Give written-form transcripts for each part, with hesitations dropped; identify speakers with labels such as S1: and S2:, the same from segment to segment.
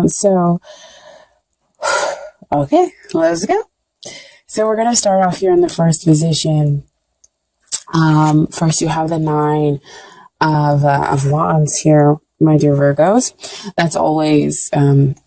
S1: So, okay, let's go. So we're going to start off here in the first position. First, you have the Nine of Wands here, my dear Virgos. That's always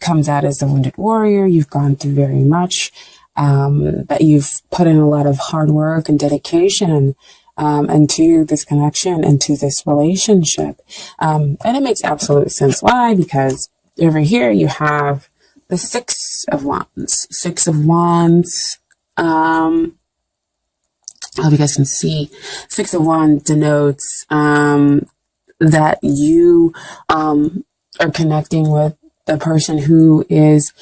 S1: comes out as the wounded warrior. You've gone through very much, that you've put in a lot of hard work and dedication into this connection, into this relationship. And it makes absolute sense. Why? Because over here you have the Six of Wands. Six of Wands. I hope you guys can see. Six of Wands denotes that you are connecting with the person who is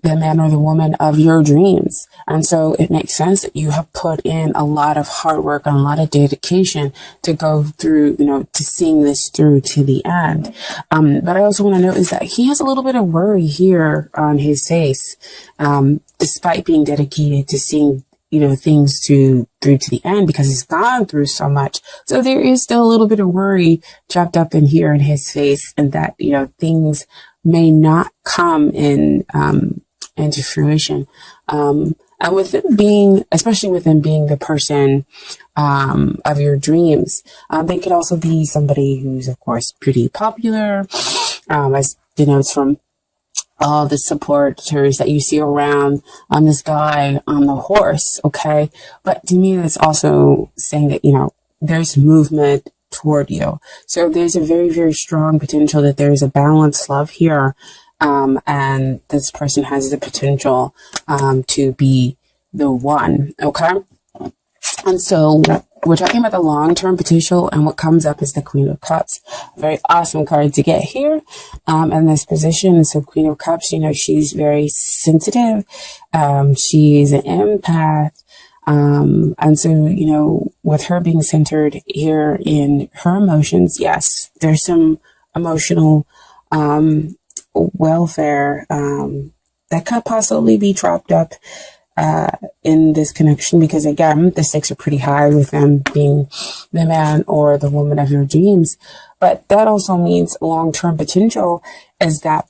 S1: the man or the woman of your dreams. And so it makes sense that you have put in a lot of hard work and a lot of dedication to go through, to seeing this through to the end. But I also want to note is that he has a little bit of worry here on his face, despite being dedicated to seeing things through to the end, because he's gone through so much. So there is still a little bit of worry trapped up in here in his face, and that, things may not come into fruition. And with him being, especially with him being the person, of your dreams, they could also be somebody who's, of course, pretty popular, as denotes from all the supporters that you see around on this guy on the horse. Okay. But to me, it's also saying that, there's movement toward you. So there's a very, very strong potential that there's a balanced love here. And this person has the potential, to be the one. Okay. And so we're talking about the long-term potential, and what comes up is the Queen of Cups. A very awesome card to get here in this position. So Queen of Cups, she's very sensitive. She's an empath. And so, with her being centered here in her emotions, yes, there's some emotional welfare that could possibly be trapped up in this connection, because again, the stakes are pretty high with them being the man or the woman of your dreams. But that also means long-term potential is that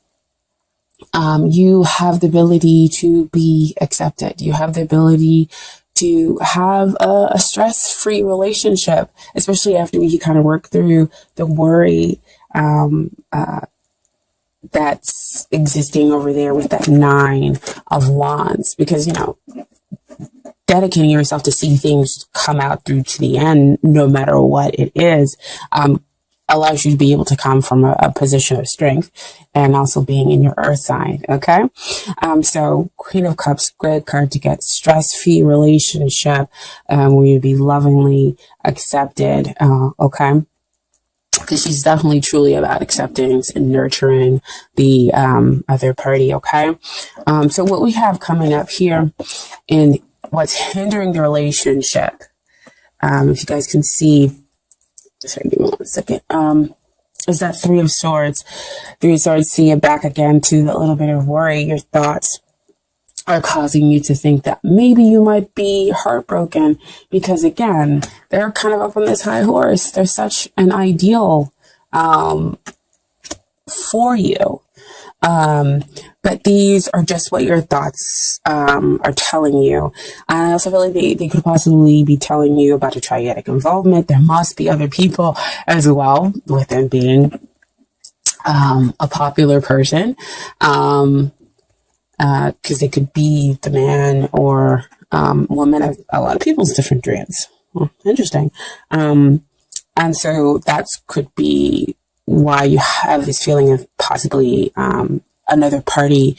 S1: you have the ability to be accepted. You have the ability to have a stress-free relationship, especially after you kind of work through the worry that's existing over there with that Nine of Wands, because, dedicating yourself to see things come out through to the end, no matter what it is, allows you to be able to come from a position of strength, and also being in your earth sign. Okay. So Queen of Cups, great card to get. Stress-free relationship, where you'd be lovingly accepted. Okay. Because she's definitely truly about acceptance and nurturing the other party. Okay. So what we have coming up here in what's hindering the relationship, if you guys can see, sorry, give me 1 second, is that Three of Swords. Three of Swords, see it back again to a little bit of worry. Your thoughts are causing you to think that maybe you might be heartbroken, because again, they're kind of up on this high horse. They're such an ideal for you. But these are just what your thoughts are telling you. I also feel like they could possibly be telling you about a triadic involvement. There must be other people as well, with them being a popular person. Because they could be the man or woman of a lot of people's different dreams. Interesting. And so that could be why you have this feeling of possibly another party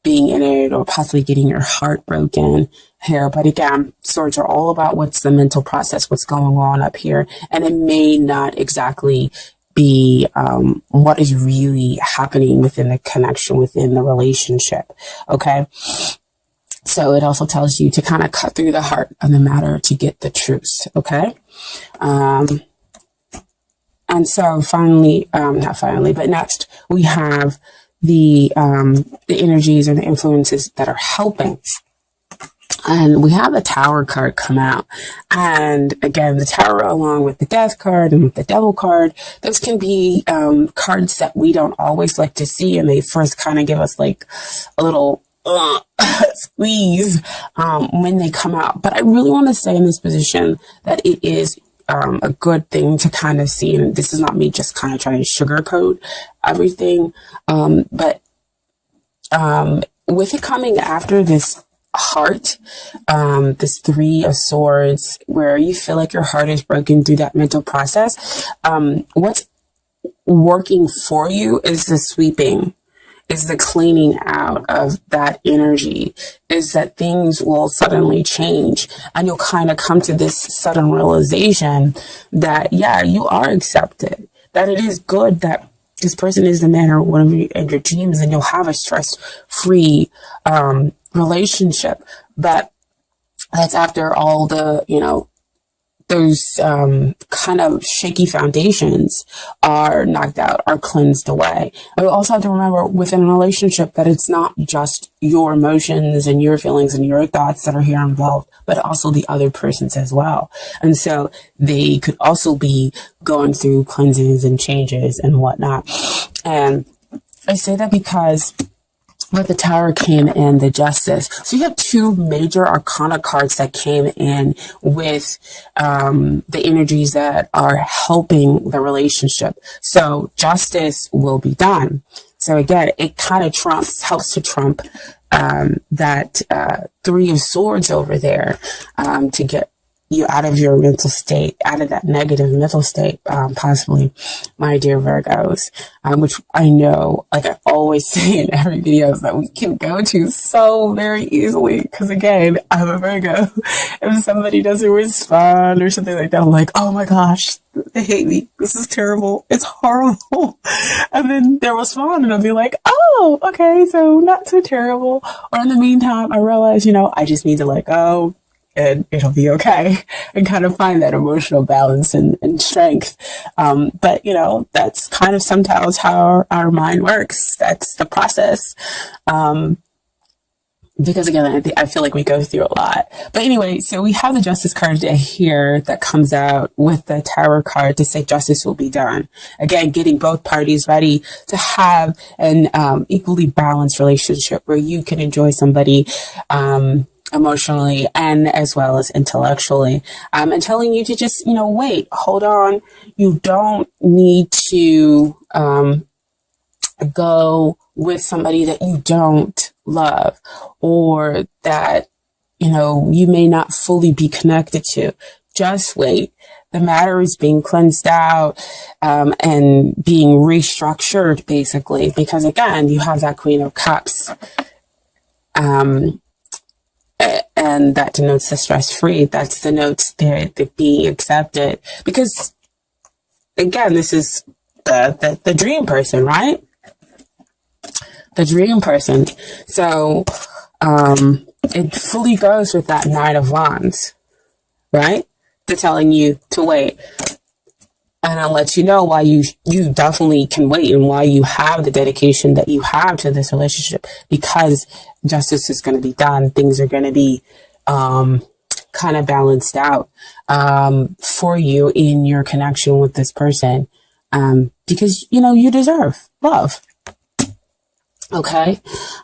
S1: being in it, or possibly getting your heart broken here. But again, swords are all about what's the mental process, what's going on up here. And it may not exactly be what is really happening within the connection, within the relationship. Okay. So it also tells you to kind of cut through the heart of the matter to get the truth. Okay. And so finally, not finally, but next we have the energies or the influences that are helping And we have the Tower card come out. And again, the Tower, along with the Death card and with the Devil card, those can be cards that we don't always like to see. And they first kind of give us like a little squeeze when they come out. But I really want to say in this position that it is a good thing to kind of see. And this is not me just kind of trying to sugarcoat everything. But with it coming after this heart, this Three of Swords, where you feel like your heart is broken through that mental process, what's working for you is the sweeping, is the cleaning out of that energy, is that things will suddenly change, and you'll kind of come to this sudden realization that, yeah, you are accepted, that it is good that this person is the man or woman of your dreams, and you'll have a stress-free relationship. But that's after all the, those kind of shaky foundations are knocked out, are cleansed away. And we also have to remember within a relationship that it's not just your emotions and your feelings and your thoughts that are here involved, but also the other person's as well. And so they could also be going through cleansings and changes and whatnot. And I say that because with the Tower came in the Justice. So you have two major arcana cards that came in with the energies that are helping the relationship. So justice will be done. So again, it kind of helps to trump that Three of Swords over there to get you out of your mental state, out of that negative mental state, possibly, my dear Virgos, which I know, like I always say in every video, that we can go to so very easily. Because again, I'm a Virgo. If somebody doesn't respond or something like that, I'm like, oh my gosh, they hate me. This is terrible. It's horrible. And then they'll respond and I'll be like, oh, okay, so not so terrible. Or in the meantime, I realize, I just need to let go. And it'll be okay, and kind of find that emotional balance and strength. But, that's kind of sometimes how our mind works. That's the process. Because again, I feel like we go through a lot. But anyway, so we have the Justice card here that comes out with the Tower card to say justice will be done. Again, getting both parties ready to have an equally balanced relationship where you can enjoy somebody emotionally and as well as intellectually, and telling you to just, wait, hold on. You don't need to go with somebody that you don't love, or that, you may not fully be connected to. Just wait. The matter is being cleansed out, and being restructured, basically, because again, you have that Queen of Cups. And that denotes the stress-free. That's the notes there, the being accepted. Because, again, this is the dream person, right? The dream person. So, it fully goes with that Knight of Wands, right? They're telling you to wait. And I'll let you know why you definitely can wait, and why you have the dedication that you have to this relationship, because justice is going to be done. Things are going to be kind of balanced out for you in your connection with this person, because, you deserve love. Okay.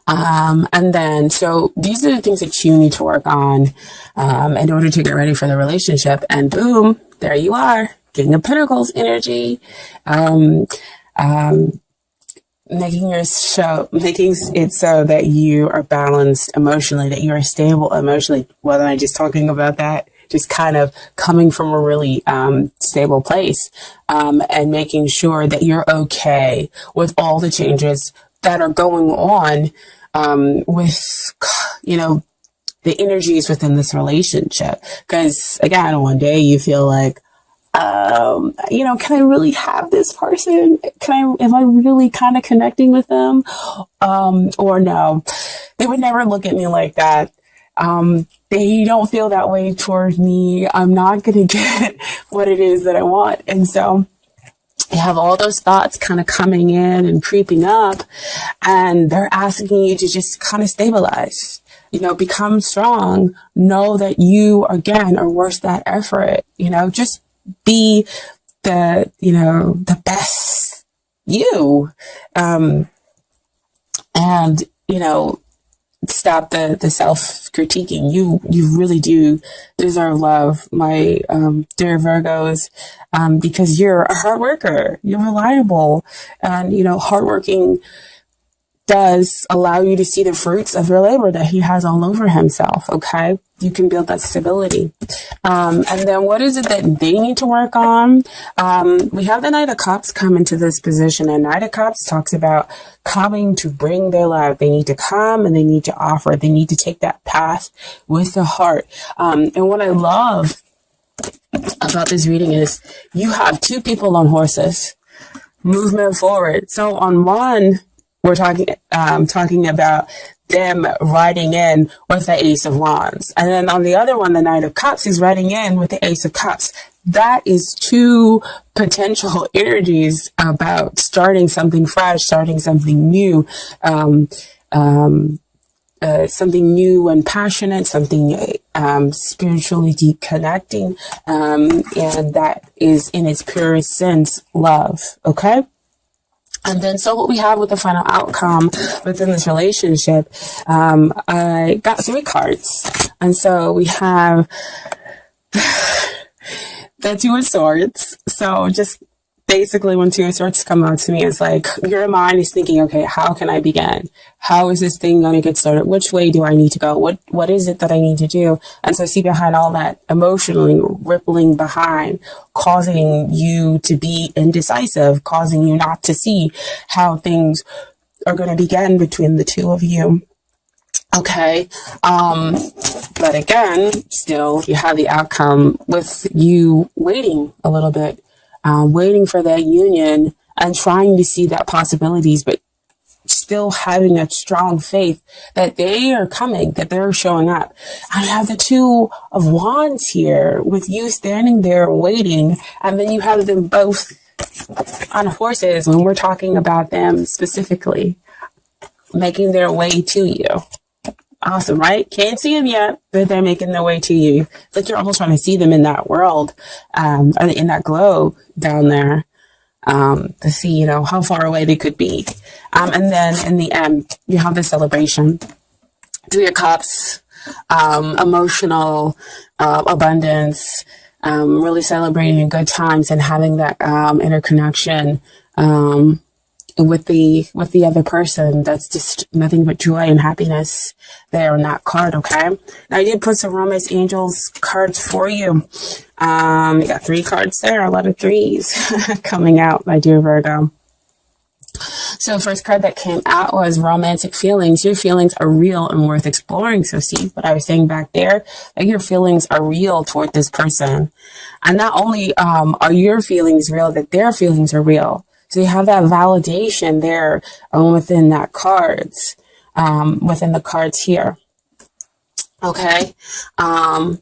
S1: And then, so these are the things that you need to work on in order to get ready for the relationship. And boom, there you are. King of Pentacles energy, making it so that you are balanced emotionally, that you are stable emotionally. Whether I'm just talking about that, just kind of coming from a really stable place, and making sure that you're okay with all the changes that are going on with, the energies within this relationship. Because again, one day you feel like, can I really have this person? Am I really kind of connecting with them? Or no, they would never look at me like that. They don't feel that way towards me. I'm not going to get what it is that I want. And so you have all those thoughts kind of coming in and creeping up, and they're asking you to just kind of stabilize. become strong. Know that you, again, are worth that effort. Just be the best you. And, stop the self-critiquing. You really do deserve love, my dear Virgos, because you're a hard worker. You're reliable. And, hardworking does allow you to see the fruits of your labor that he has all over himself. Okay. You can build that stability. And then what is it that they need to work on? We have the Knight of Cups come into this position, and Knight of Cups talks about coming to bring their love. They need to come and they need to offer. They need to take that path with the heart. And what I love about this reading is you have two people on horses, movement forward. So on one, we're talking about them riding in with the Ace of Wands. And then on the other one, the Knight of Cups is riding in with the Ace of Cups. That is two potential energies about starting something fresh, starting something new, something new and passionate, something spiritually deep connecting. And that is in its purest sense, love. Okay? And then, so what we have with the final outcome within this relationship, I got 3 cards. And so we have the Two of Swords. So just basically when Two of Swords come out to me, it's like your mind is thinking, okay, how can I begin? How is this thing going to get started? Which way do I need to go? What is it that I need to do? And so I see behind all that emotionally rippling behind, causing you to be indecisive, causing you not to see how things are going to begin between the two of you. Okay. But again, still you have the outcome with you waiting a little bit. Waiting for that union and trying to see that possibilities, but still having a strong faith that they are coming, that they're showing up. I have the Two of Wands here with you standing there waiting, and then you have them both on horses when we're talking about them specifically making their way to you. Awesome, right? Can't see them yet, but they're making their way to you. It's like you're almost trying to see them in that world, or in that glow down there, to see, how far away they could be. And then in the end, you have the celebration. 3 of Cups, emotional abundance, really celebrating good times and having that interconnection with the other person. That's just nothing but joy and happiness there on that card. Okay, now I did put some Romance Angels cards for you. You got 3 cards there, a lot of 3s coming out, my dear Virgo. So the first card that came out was romantic feelings. Your feelings are real and worth exploring. So see what I was saying back there, like your feelings are real toward this person. And not only are your feelings real, that their feelings are real. So you have that validation there within that cards, within the cards here. Okay. And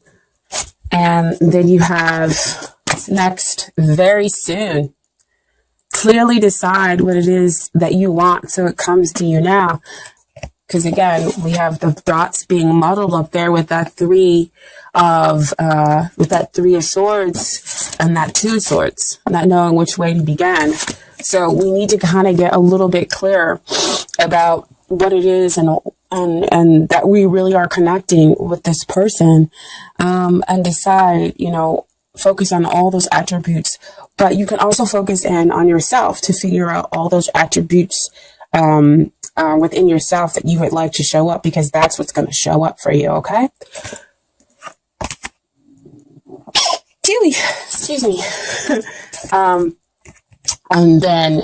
S1: then you have next, very soon. Clearly decide what it is that you want so it comes to you now. Because again, we have the thoughts being muddled up there with that 3 of Swords and that 2 of Swords, not knowing which way to begin. So we need to kind of get a little bit clearer about what it is and that we really are connecting with this person, and decide, focus on all those attributes. But you can also focus in on yourself to figure out all those attributes within yourself that you would like to show up, because that's what's going to show up for you. Okay. Excuse me. And then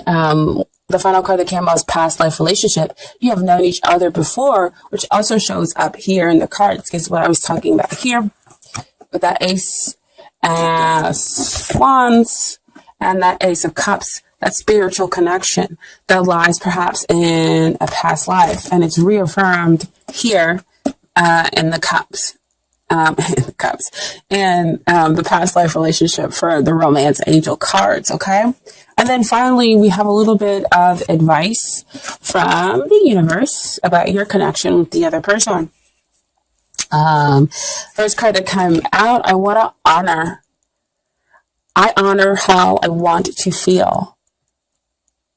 S1: the final card that came out was past life relationship. You have known each other before, which also shows up here in the cards, because what I was talking about here with that Ace of Wands and that Ace of Cups, that spiritual connection that lies perhaps in a past life, and it's reaffirmed here in the Cups. And the past life relationship for the Romance Angel cards. Okay. And then finally, we have a little bit of advice from the universe about your connection with the other person. First card that came out, I want to honor. I honor how I want to feel.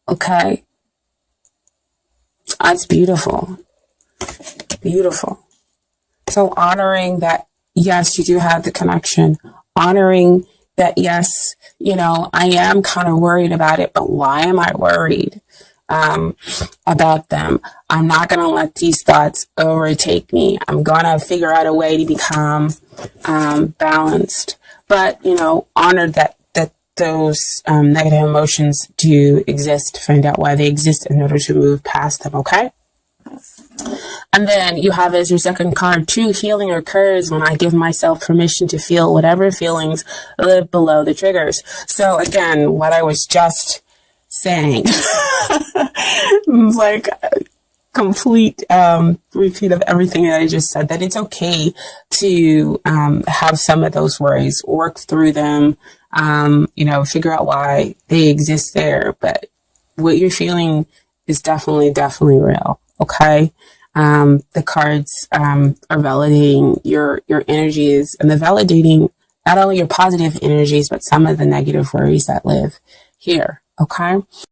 S1: Okay? That's beautiful. Beautiful. So honoring that, yes, you do have the connection. Honoring that, yes, you know, I am kind of worried about it, but why am I worried about them? I'm not going to let these thoughts overtake me. I'm going to figure out a way to become balanced. But, you know, honor that those negative emotions do exist. Find out why they exist in order to move past them, okay? And then you have as your second card, true healing occurs when I give myself permission to feel whatever feelings live below the triggers. So again, what I was just saying, like a complete repeat of everything that I just said, that it's okay to have some of those worries, work through them, you know, figure out why they exist there. But what you're feeling is definitely real. Okay. The cards are validating your energies, and they're validating not only your positive energies, but some of the negative worries that live here. Okay.